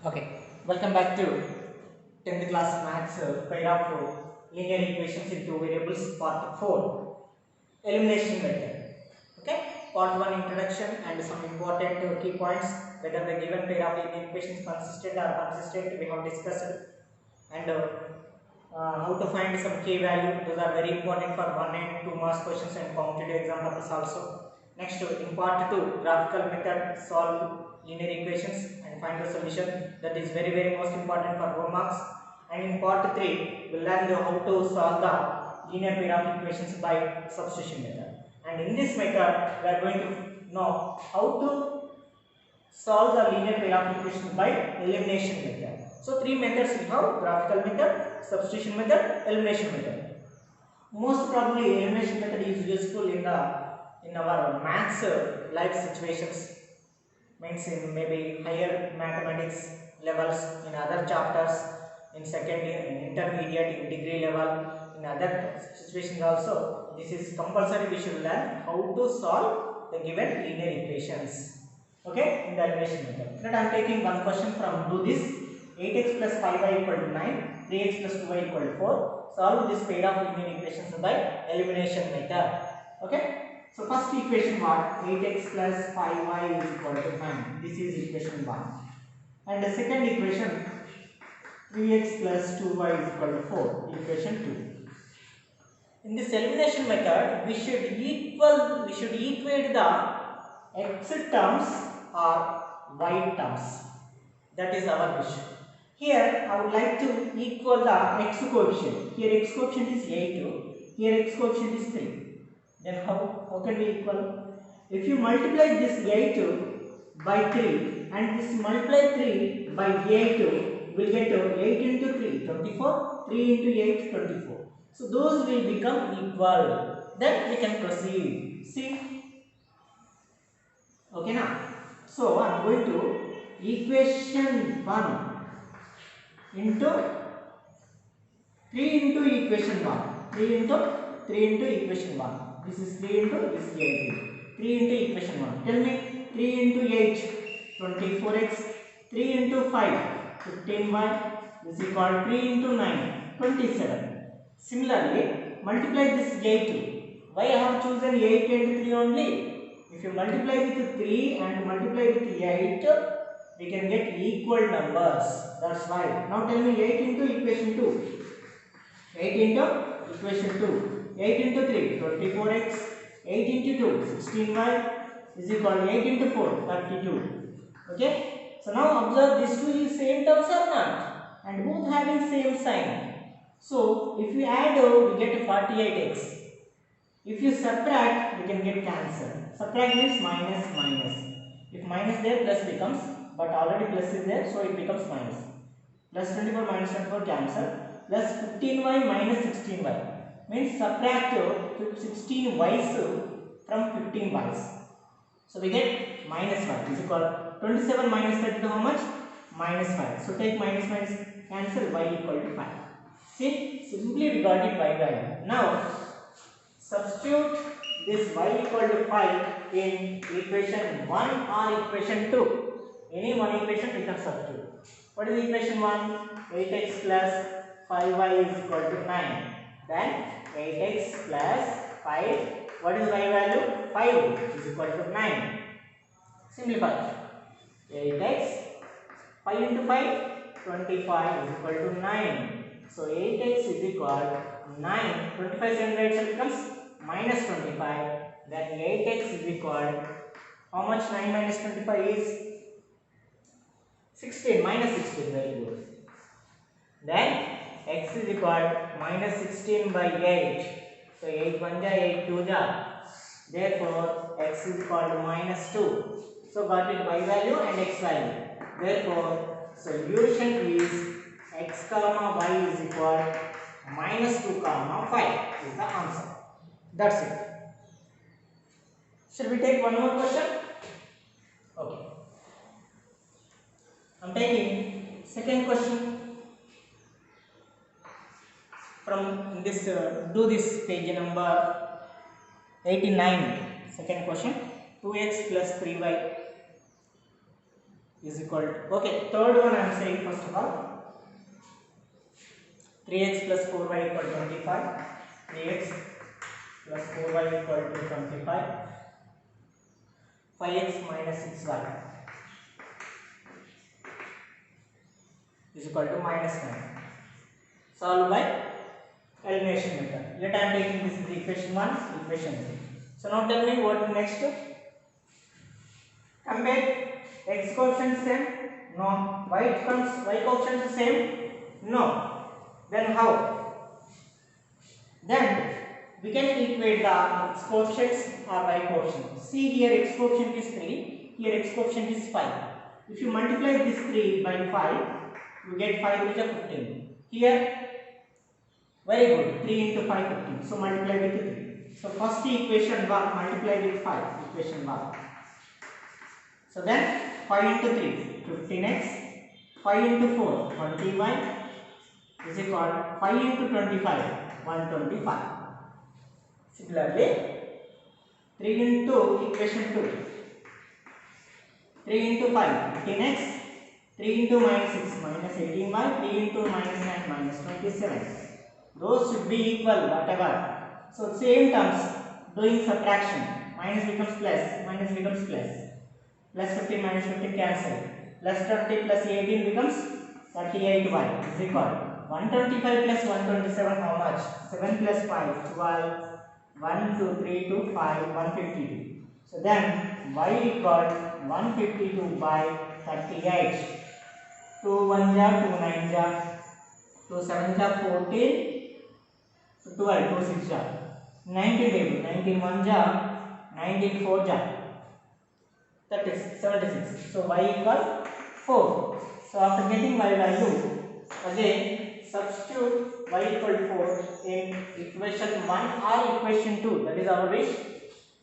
Okay, welcome back to 10th class maths pair of linear equations into variables part 4 elimination method. Okay, part 1 introduction and some important key points whether the given pair of linear equations consistent or consistent we have discussed, and how to find some k value. Those are very important for 1 and 2 marks questions and competitive exam purpose also. Next, in part 2, graphical method solve linear equations and find the solution. That is very most important for 4 marks. And in part 3, we will learn how to solve the linear pair of equations by substitution method. And in this method, we are going to know how to solve the linear pair of equations by elimination method. So three methods we have: graphical method, substitution method, elimination method. Most probably elimination method is useful in our maths life situations, means in maybe higher mathematics levels, in other chapters, in second year, in intermediate, in degree level, in other situations also. This is compulsory. We should learn how to solve the given linear equations. Okay, in the elimination method. That I am taking one question from do this: 8x plus 5y equal to 9, 3x plus 2y equal to 4. Solve this pair of linear equations by elimination method. Okay. So first equation what? 8x plus 5y is equal to 9. This is equation 1. And the second equation 3x plus 2y is equal to 4. Equation 2. In this elimination method, we should equate the x terms or y terms. That is our wish. Here I would like to equal the x coefficient. Here x coefficient is 8. Here x coefficient is 3. Then how can we equal? If you multiply this 8 by 3 and this multiply 3 by 8, will get 8 into 3, 24, 3 into 8, 24. So those will become equal. Then we can proceed. See? Okay now. So I am going to equation 1 into 3 into equation 1. 3 into equation 1. This is 3 into this is 8. 3 into equation 1. Tell me 3 into 8, 24x. 3 into 5, 15y is equal to 3 into 9, 27. Similarly, multiply this 8. Why I have chosen 8 and 3 only? If you multiply with 3 and multiply with 8, we can get equal numbers. That's why. Now tell me 8 into equation 2. 8 into equation 2. 8 into 3, 24x. 8 into 2, 16y is equal to 8 into 4, 32. Okay. So now observe these two is same terms or not? And both having same sign. So if we add, we get 48x. If you subtract, we can get cancel. Subtract means minus. If minus there, plus becomes, but already plus is there, so it becomes minus. Plus 24 minus 24 cancel. Plus 15y minus 16y. Means subtract 16 y's from 15 y's. So we get minus 1 is equal to 27 minus 32 how much? Minus 5. So take minus cancel, y equal to 5. See, simply we got it y value. Now substitute this y equal to 5 in equation 1 or equation 2. Any one equation we can substitute. What is equation 1? 8x plus 5y is equal to 9. Then 8x plus 5. What is y value? 5 is equal to 9. Simplify. 8x 5 into 5, 25 is equal to 9. So 8x is equal to 9. 25 same right side becomes minus 25. Then 8x is equal to how much? 9 minus 25 is 16. Minus 16. Very good. Then x is equal to minus 16 by 8. So 8 1 ja, 8 2 ja. Therefore x is equal to minus 2. So got it y value and x value. Therefore solution is x comma y is equal to minus 2 comma 5 is the answer. That's it. Shall we take one more question? Okay. I am taking second question from this do this page number 89. Second question, 2x plus 3y is equal to, okay, third one I am saying first of all, 3x plus 4y equal to 25, 3x plus 4y equal to 25, 5x minus 6y is equal to minus 9. Solve by elimination method. Let I am taking this is equation 1, equation 2. So now tell me what next. Compare x coefficient same? No. Y coefficient same? No. Then how? Then we can equate the x coefficients or y coefficient. See here x coefficient is 3, here x coefficient is 5. If you multiply this 3 by 5, you get 5 which is 15. Here, very good, 3 into 5, 15. So multiply with 3. So first equation 1 multiply with 5, equation 1. So then 5 into 3, 15x, 5 into 4, 21 is equal to 5 into 25, 125. Similarly, 3 into equation 2, 3 into 5, 15x, 3 into minus 6, minus 18y, 3 into minus 9, minus 27. Those should be equal, whatever. So same terms, doing subtraction, minus becomes plus, minus becomes plus. Plus 15 minus 15 cancel. Plus 20 plus 18 becomes 38y is equal. 125 plus 127 how much? 7 plus 5, 12. 1, 2, 3, 2, 5, 152. So then y equal 152 by 38. 2 1 ja, 2 9 ja, 2 7 ja, 14, 12, 2 6 ja, 19 table, 19 1 ja, 19 4 ja. That is 76. So y equal 4. So after getting y value, again substitute y equal to 4 in equation 1 or equation 2. That is our wish.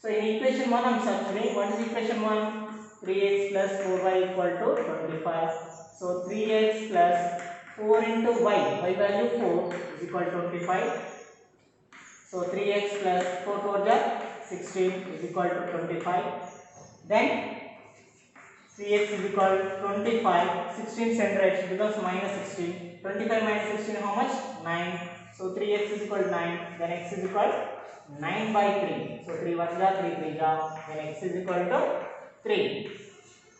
So in equation 1 I am substituting. What is equation 1? 3x plus 4y equal to 25. So 3x plus 4 into y value 4 is equal to 25. So 3x plus 4 4 ja 16 is equal to 25. Then 3x is equal to 25, 16 center x becomes minus 16, 25 minus 16 how much? 9. So 3x is equal to 9, then x is equal to 9 by 3. So 3 1 ja, 3 3 ja, then x is equal to 3.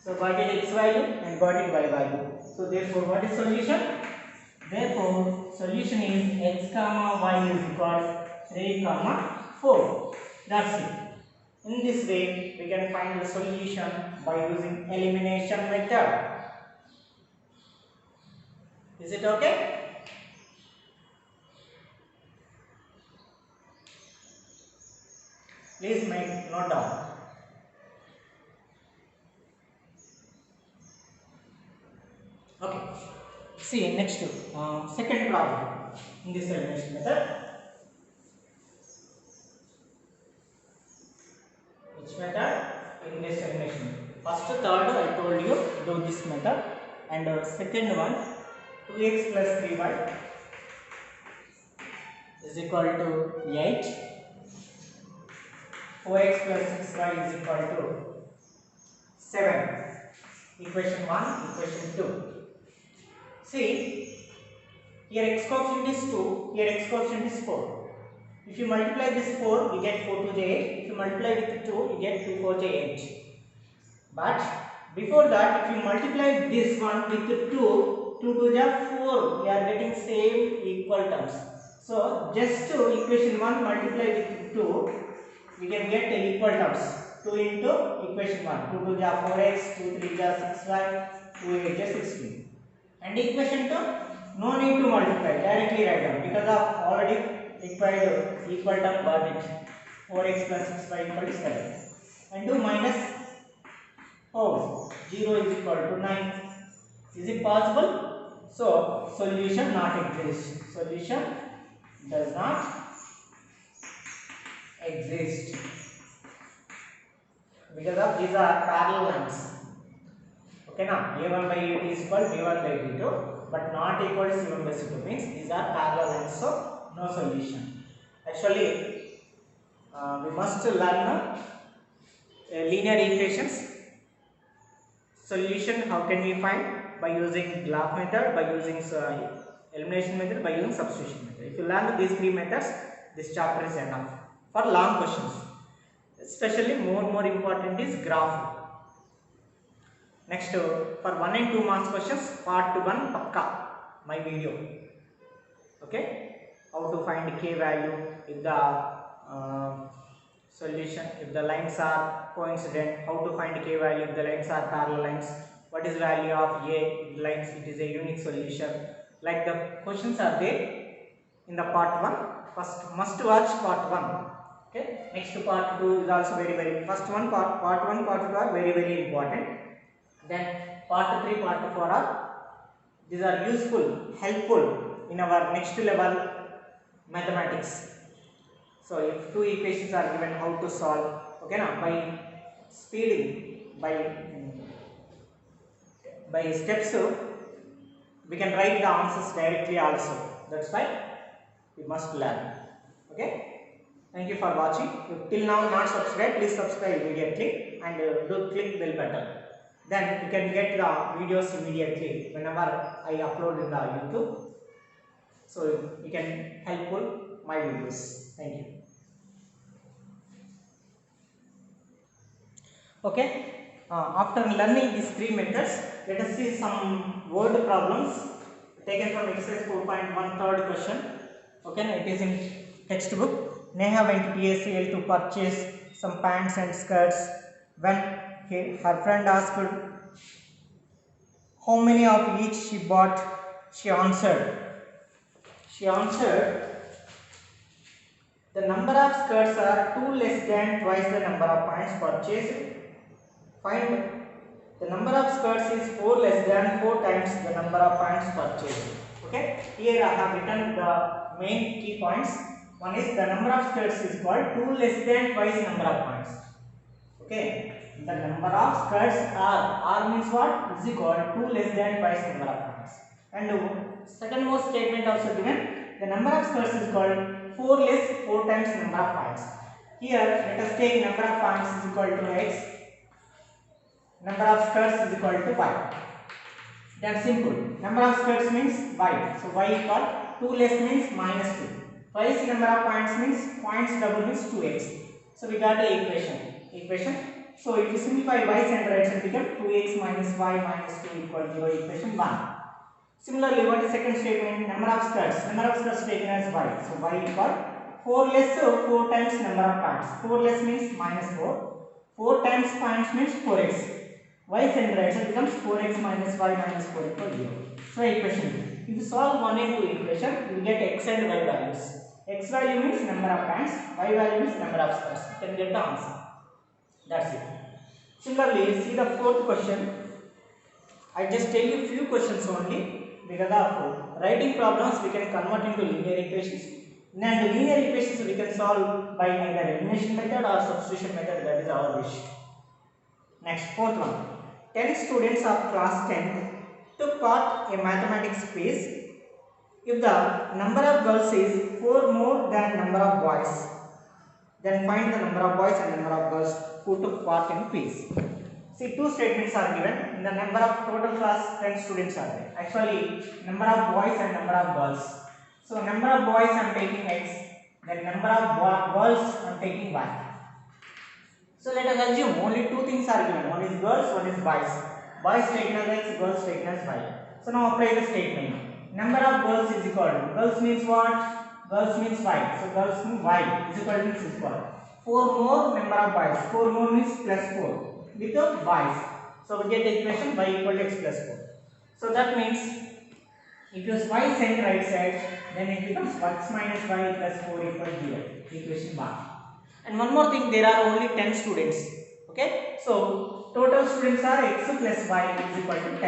So got it x value and got it y value. So therefore what is solution? Therefore solution is x comma y is equal to 3 comma 4. That's it. In this way, we can find the solution by using elimination method. Is it okay? Please make note down. Okay. See next second problem in this elimination method. Which method? In this elimination. First, third, I told you do this method, and second one, 2x plus 3y is equal to 8. 4x plus 6y is equal to 7. Equation 1, equation 2. See, here x coefficient is 2, here x coefficient is 4. If you multiply this 4, you get 4 to the 8. If you multiply with 2, you get 2 4 to 8. But before that, if you multiply this one with 2, 2 to the 4, we are getting same equal terms. So just to equation 1 multiply with 2, we can get equal terms. 2 into equation 1, 2 to the 4x, 2 3 the 6y, 2 8 the 16. And equation 2, no need to multiply, directly write down because of already equal term got it. 4x plus 6y equal to 7. And do minus 4. 0 is equal to 9. Is it possible? So solution not exist. Solution does not exist because of these are parallel lines. Okay, now a1 by a2 is equal to b1 by b2, but not equal to c1 by c2 means these are parallel lines. So no solution. Actually, we must learn linear equations. Solution, how can we find? By using Graph method, by using elimination method, by using substitution method. If you learn these three methods, this chapter is enough for long questions. Especially more important is graph. Next, for 1 and 2 marks questions, part 1 pakka, my video. Okay, how to find k value if the solution, if the lines are coincident, how to find k value if the lines are parallel lines, what is value of a lines, it is a unique solution. Like the questions are there in the part 1. First must watch part 1. Okay, next part 2 is also very first one, part 1, part 2 are very important. Then part 3, part 4 are, these are useful, helpful in our next level mathematics. So if two equations are given, how to solve, okay now, by speeding, by steps, we can write the answers directly also. That's why we must learn. Okay, thank you for watching. If till now not subscribed, please subscribe immediately and do click bell button. Then you can get the videos immediately whenever I upload in the YouTube. So you can helpful my videos. Thank you. Okay. After learning these three methods, let us see some word problems taken from exercise 4.1 third question. Okay, it is in textbook. Neha went to PSCL to purchase some pants and skirts. When her friend asked how many of each she bought, she answered the number of skirts are 2 less than twice the number of pants purchased. Find the number of skirts is 4 less than 4 times the number of pants purchased. Okay, here I have written the main key points. One is the number of skirts is called 2 less than twice number of pants. Okay, the number of skirts R means what? Is equal to 2 less than twice number of pants. And second most statement also given, the number of skirts is called 4 less 4 times number of pants. Here let us take number of pants is equal to x, number of skirts is equal to y. That's simple. Number of skirts means y. So y equal 2 less means minus 2. Twice number of points means points double means 2x. So we got a equation. So if you simplify y and right side become 2x minus y minus 2 equal 0, equation 1. Similarly, what is second statement? Number of skirts taken as y. So y equal 4 less 4 times number of points. 4 less means minus 4. 4 times points means 4x. Y and right side becomes 4x minus y minus 4 equal 0. So equation. If you solve 1 and 2 equation, you will get x and y values. X value means number of points, y value means number of skirts. You can get the answer. That's it. Similarly, see the fourth question. I just tell you few questions only. Because of writing problems, we can convert into linear equations. And the linear equations we can solve by either elimination method or substitution method. That is our wish. Next, fourth one. 10 students of class 10 took part in mathematics quiz. If the number of girls is 4 more than number of boys, then find the number of boys and number of girls who took part in quiz. See, two statements are given. In the number of total class 10 students are there. Actually, number of boys and number of girls. So number of boys I am taking x, then number of girls I am taking y. So let us assume only two things are given. One is girls, one is boys. Boys taken as x, girls taken as y. So now apply the statement. Number of girls is equal to, girls means what? Girls means y. So girls means y is equal to means is equal. 4 more number of boys. 4 more means plus 4 with the boys. So we get the equation y equal to x plus 4. So that means if you use y send right side, then it becomes x minus y plus 4 equal to 0. Equation 1. And one more thing, there are only 10 students. Okay, so total students are x plus y is equal to 10.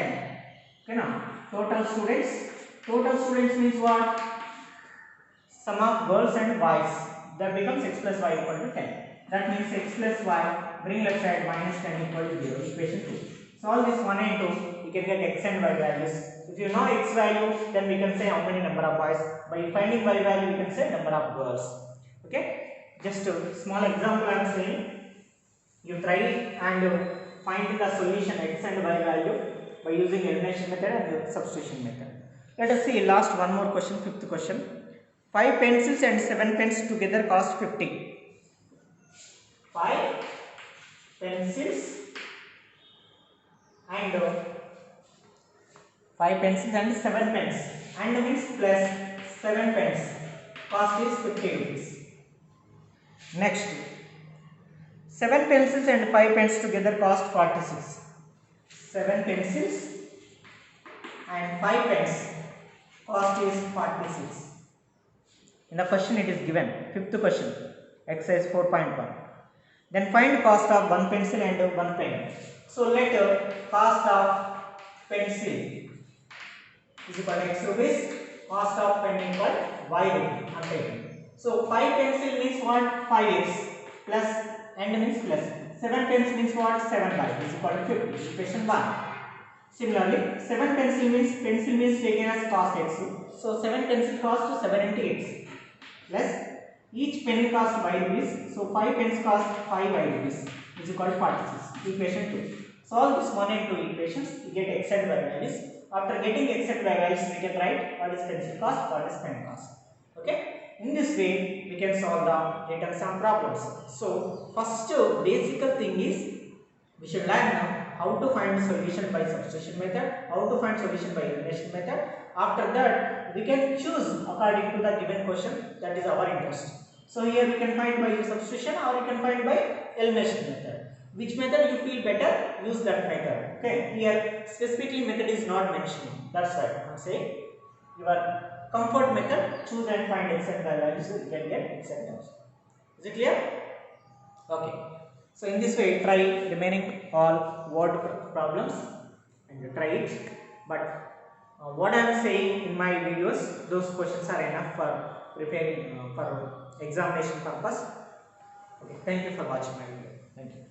Okay, now total students means what? Sum of girls and boys. That becomes x plus y equal to 10. That means x plus y, bring left side minus 10 equal to 0. Equation 2. Solve this 1 and 2. You can get x and y values. If you know x value, then we can say how many number of boys. By finding y value, we can say number of girls. Okay. Just a small example I am saying. You try and find the solution x and y value by using elimination method and substitution method. Let us see last one more question, fifth question. 5 pencils and 7 pens together cost 50. 5 pencils and 5 pencils and 7 pens and means plus 7 pens cost is 50 rupees. Next, 7 pencils and 5 pens together cost 46. 7 pencils and 5 pens cost is 46. In the question it is given, fifth question, exercise 4.1. Then find cost of one pencil and one pen. So let cost of pencil is equal to x rupees, cost of pen equal y rupee. So 5 pencil means what? 5x plus and means plus 7 pens means what? 7y is equal to 50. Equation 1. Similarly, 7 pencil means taken as cost x. So 7 pencil cost 7 into x plus each pen cost y rupees. So 5 pens cost 5y rupees is equal to 46. Equation 2. Solve this 1 and 2 equations. We get x and y values. After getting x and y values, we can write what is pencil cost, what is pen cost. Okay. In this way, we can solve the written sum problems. So first basic thing is we should learn how to find solution by substitution method, how to find solution by elimination method. After that, we can choose according to the given question that is our interest. So here we can find by substitution or you can find by elimination method. Which method you feel better, use that method. Okay, here specifically method is not mentioning. That's why I am saying your comfort method, choose and find x and y values, so you can get x and y. Is it clear? Okay. So in this way, try remaining all word problems and try it. But what I am saying in my videos, those questions are enough for preparing for examination purpose. Okay. Thank you for watching my video. Thank you.